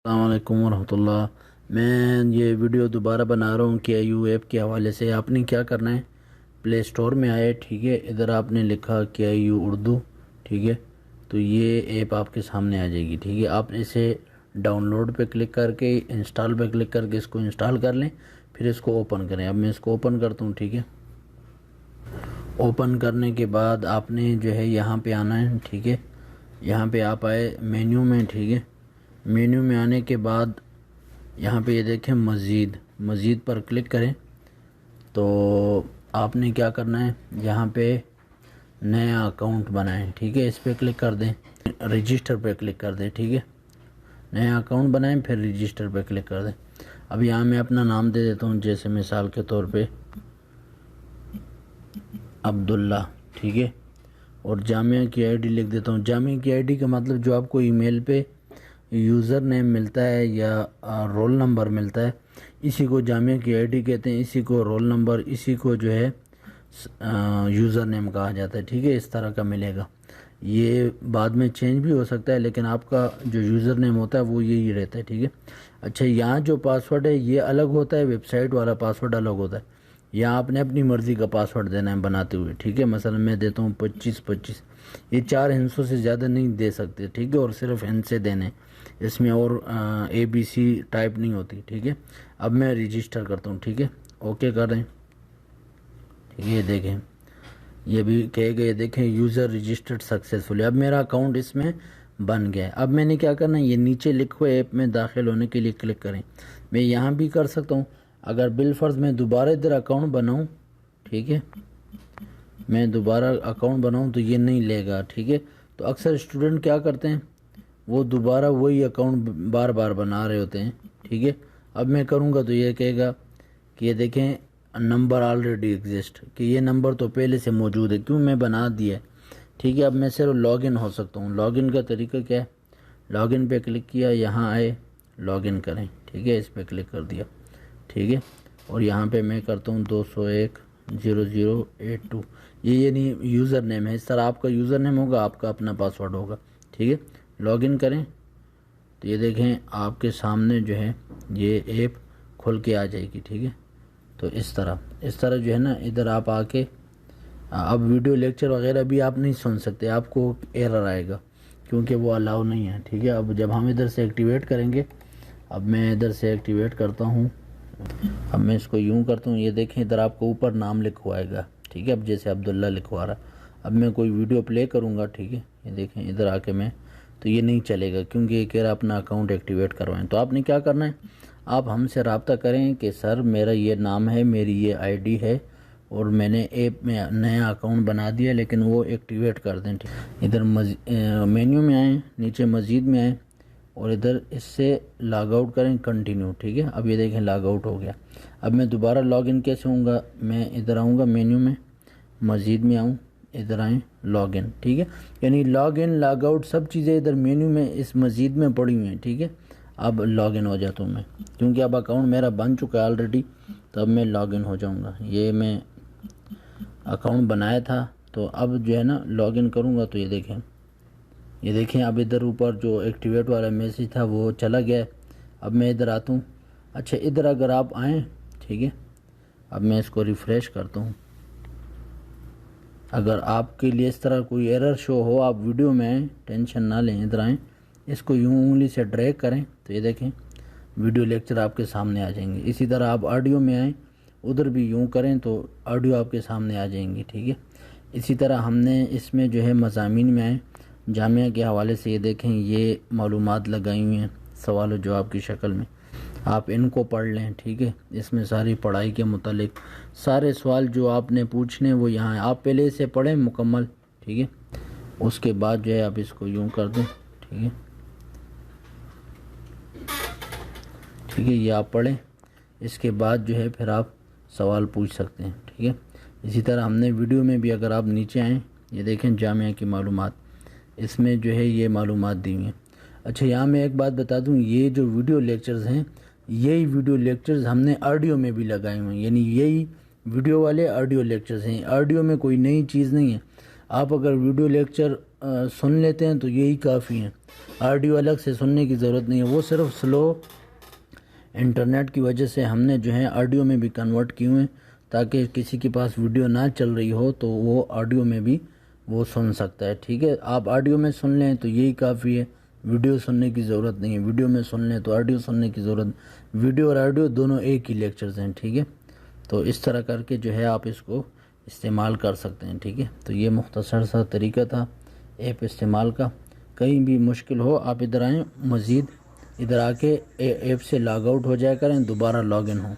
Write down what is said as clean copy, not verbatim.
السلام علیکم ورحمۃ اللہ۔ میں یہ ویڈیو دوبارہ بنا رہا ہوں کے یو ایپ کے حوالے سے۔ آپ نے کیا کرنا ہے، پلے اسٹور میں آئے، ٹھیک ہے، ادھر آپ نے لکھا کے یو اردو، ٹھیک ہے، تو یہ ایپ آپ کے سامنے آ جائے گی، ٹھیک ہے۔ آپ اسے ڈاؤن لوڈ پہ کلک کر کے، انسٹال پہ کلک کر کے اس کو انسٹال کر لیں، پھر اس کو اوپن کریں۔ اب میں اس کو اوپن کرتا ہوں، ٹھیک ہے۔ اوپن کرنے کے بعد آپ نے جو ہے یہاں پہ آنا ہے، ٹھیک ہے۔ یہاں پہ آپ آئے مینیو میں، ٹھیک ہے۔ مینیو میں آنے کے بعد یہاں پہ یہ دیکھیں مزید پر کلک کریں، تو آپ نے کیا کرنا ہے، یہاں پہ نیا اکاؤنٹ بنائیں، ٹھیک ہے۔ اس پہ کلک کر دیں، رجسٹر پہ کلک کر دیں، ٹھیک ہے۔ نیا اکاؤنٹ بنائیں، پھر رجسٹر پہ کلک کر دیں۔ اب یہاں میں اپنا نام دے دیتا ہوں، جیسے مثال کے طور پہ عبداللہ، ٹھیک ہے۔ اور جامعہ کی آئی ڈی لکھ دیتا ہوں۔ جامعہ کی آئی ڈی کا مطلب جو آپ کو ای میل پہ یوزر نیم ملتا ہے یا رول نمبر ملتا ہے، اسی کو جامعہ کی آئی ڈی کہتے ہیں، اسی کو رول نمبر، اسی کو جو ہے یوزر نیم کہا جاتا ہے، ٹھیک ہے۔ اس طرح کا ملے گا۔ یہ بعد میں چینج بھی ہو سکتا ہے، لیکن آپ کا جو یوزر نیم ہوتا ہے وہ یہی رہتا ہے، ٹھیک ہے۔ اچھا، یہاں جو پاسورڈ ہے یہ الگ ہوتا ہے، ویب سائٹ والا پاسورڈ الگ ہوتا ہے۔ یہاں آپ نے اپنی مرضی کا پاسورڈ دینا ہے بناتے ہوئے، ٹھیک ہے۔ مثلا میں دیتا ہوں 2525، یہ 4 ہندسوں سے زیادہ نہیں دے سکتے، ٹھیک ہے، اور صرف ہند سے دینے، اس میں اور ABC ٹائپ نہیں ہوتی، ٹھیک ہے۔ اب میں رجسٹر کرتا ہوں، ٹھیک ہے، اوکے کر دیں، ٹھیک ہے۔ یہ دیکھیں، یہ بھی کہے گا، یہ دیکھیں یوزر رجسٹرڈ سکسیزفلی۔ اب میرا اکاؤنٹ اس میں بن گیا ہے۔ اب میں نے کیا کرنا ہے، یہ نیچے لکھو ایپ میں داخل ہونے کے لیے کلک کریں۔ میں یہاں بھی کر سکتا ہوں، اگر بالفرض میں دوبارہ ادھر اکاؤنٹ بناؤں، ٹھیک ہے، میں دوبارہ اکاؤنٹ بناؤں تو یہ نہیں لے گا، ٹھیک ہے۔ تو اکثر اسٹوڈنٹ کیا کرتے ہیں، وہ دوبارہ وہی اکاؤنٹ بار بار بنا رہے ہوتے ہیں، ٹھیک ہے۔ اب میں کروں گا تو یہ کہے گا کہ یہ دیکھیں نمبر آلریڈی ایگزسٹ، کہ یہ نمبر تو پہلے سے موجود ہے، کیوں میں بنا دیا ہے، ٹھیک ہے۔ اب میں صرف لاگ ان ہو سکتا ہوں۔ لاگ ان کا طریقہ کیا ہے، لاگ ان پہ کلک کیا، یہاں آئے لاگ ان کریں، ٹھیک ہے، اس پہ کلک کر دیا، ٹھیک ہے۔ اور یہاں پہ میں کرتا ہوں 201.0082، یہ یعنی یوزر نیم ہے۔ اس طرح آپ کا یوزر نیم ہوگا، آپ کا اپنا پاسورڈ ہوگا، ٹھیک ہے۔ لاگ ان کریں تو یہ دیکھیں آپ کے سامنے جو ہے یہ ایپ کھل کے آ جائے گی، ٹھیک ہے۔ تو اس طرح جو ہے نا، ادھر آپ آ کے اب ویڈیو لیکچر وغیرہ بھی آپ نہیں سن سکتے، آپ کو ایرر آئے گا، کیونکہ وہ الاؤ نہیں ہے، ٹھیک ہے۔ اب جب ہم ادھر سے ایکٹیویٹ کریں گے، اب میں ادھر سے ایکٹیویٹ کرتا ہوں، اب میں اس کو یوں کرتا ہوں، یہ دیکھیں ادھر آپ کو اوپر نام لکھوائے گا، ٹھیک ہے۔ اب جیسے عبداللہ لکھوا رہا، اب میں کوئی ویڈیو پلے کروں گا، ٹھیک ہے، یہ دیکھیں ادھر آ کے میں تو یہ نہیں چلے گا، کیونکہ یہ کہہ رہا اپنا اکاؤنٹ ایکٹیویٹ کروائیں۔ تو آپ نے کیا کرنا ہے، آپ ہم سے رابطہ کریں کہ سر میرا یہ نام ہے، میری یہ آئی ڈی ہے، اور میں نے ایپ میں نیا اکاؤنٹ بنا دیا، لیکن وہ ایکٹیویٹ کر دیں، ٹھیک۔ ادھر مینیو میں آئیں، نیچے مزید میں آئیں، اور ادھر اس سے لاگ آؤٹ کریں، کنٹینیو، ٹھیک ہے۔ اب یہ دیکھیں لاگ آؤٹ ہو گیا۔ اب میں دوبارہ لاگ ان کیسے ہوں گا، میں ادھر آؤں گا مینیو میں، مزید میں آؤں، ادھر آئیں لاگ ان، ٹھیک ہے۔ یعنی لاگ ان لاگ آؤٹ سب چیزیں ادھر مینیو میں اس مزید میں پڑی ہوئی ہیں، ٹھیک ہے۔ اب لاگ ان ہو جاتا ہوں میں، کیونکہ اب اکاؤنٹ میرا بن چکا ہے آلریڈی، تو اب میں لاگ ان ہو جاؤں گا۔ یہ میں اکاؤنٹ بنایا تھا، تو اب جو ہے نا لاگ ان کروں گا تو یہ دیکھیں اب ادھر اوپر جو ایکٹیویٹ والا میسیج تھا وہ چلا گیا ہے۔ اب میں ادھر آتا ہوں، اچھا ادھر اگر آپ آئیں، ٹھیک ہے، اب میں اس کو ریفریش کرتا ہوں۔ اگر آپ کے لیے اس طرح کوئی ایرر شو ہو، آپ ویڈیو میں آئیں، ٹینشن نہ لیں، ادھر آئیں، اس کو یوں انگلی سے ڈریگ کریں تو یہ دیکھیں ویڈیو لیکچر آپ کے سامنے آ جائیں گے۔ اسی طرح آپ آڈیو میں آئیں، ادھر بھی یوں کریں تو آڈیو آپ کے سامنے آ جائیں گی، ٹھیک ہے۔ اسی طرح ہم نے اس میں جو ہے مضامین میں آئیں، جامعہ کے حوالے سے یہ دیکھیں یہ معلومات لگائی ہوئی ہیں سوال و جواب کی شکل میں، آپ ان کو پڑھ لیں، ٹھیک ہے۔ اس میں ساری پڑھائی کے متعلق سارے سوال جو آپ نے پوچھنے وہ یہاں ہیں، آپ پہلے اسے پڑھیں مکمل، ٹھیک ہے۔ اس کے بعد جو ہے آپ اس کو یوں کر دیں، ٹھیک ہے، ٹھیک ہے، یہ آپ پڑھیں۔ اس کے بعد جو ہے پھر آپ سوال پوچھ سکتے ہیں، ٹھیک ہے۔ اسی طرح ہم نے ویڈیو میں بھی، اگر آپ نیچے آئیں، یہ دیکھیں جامعہ کی معلومات، اس میں جو ہے یہ معلومات دی ہوئی ہیں۔ اچھا یہاں میں ایک بات بتا دوں، یہ جو ویڈیو لیکچرز ہیں، یہی ویڈیو لیکچرز ہم نے آڈیو میں بھی لگائے ہوئے ہیں، یعنی یہی ویڈیو والے آڈیو لیکچرز ہیں، آڈیو میں کوئی نئی چیز نہیں ہے۔ آپ اگر ویڈیو لیکچر سن لیتے ہیں تو یہی کافی ہیں، آڈیو الگ سے سننے کی ضرورت نہیں ہے۔ وہ صرف سلو انٹرنیٹ کی وجہ سے ہم نے جو ہے آڈیو میں بھی کنورٹ کیے ہوئے ہیں، تاکہ کسی کے پاس ویڈیو نہ چل رہی ہو تو وہ آڈیو میں بھی وہ سن سکتا ہے، ٹھیک ہے۔ آپ آڈیو میں سن لیں تو یہی کافی ہے، ویڈیو سننے کی ضرورت نہیں ہے۔ ویڈیو میں سن لیں تو آڈیو سننے کی ضرورت، ویڈیو اور آڈیو دونوں ایک ہی لیکچرز ہیں، ٹھیک ہے۔ تو اس طرح کر کے جو ہے آپ اس کو استعمال کر سکتے ہیں، ٹھیک ہے۔ تو یہ مختصر سا طریقہ تھا ایپ استعمال کا۔ کہیں بھی مشکل ہو آپ ادھر آئیں، مزید ادھر آ کے ایپ سے لاگ آؤٹ ہو جایا کریں، دوبارہ لاگ ان ہوں۔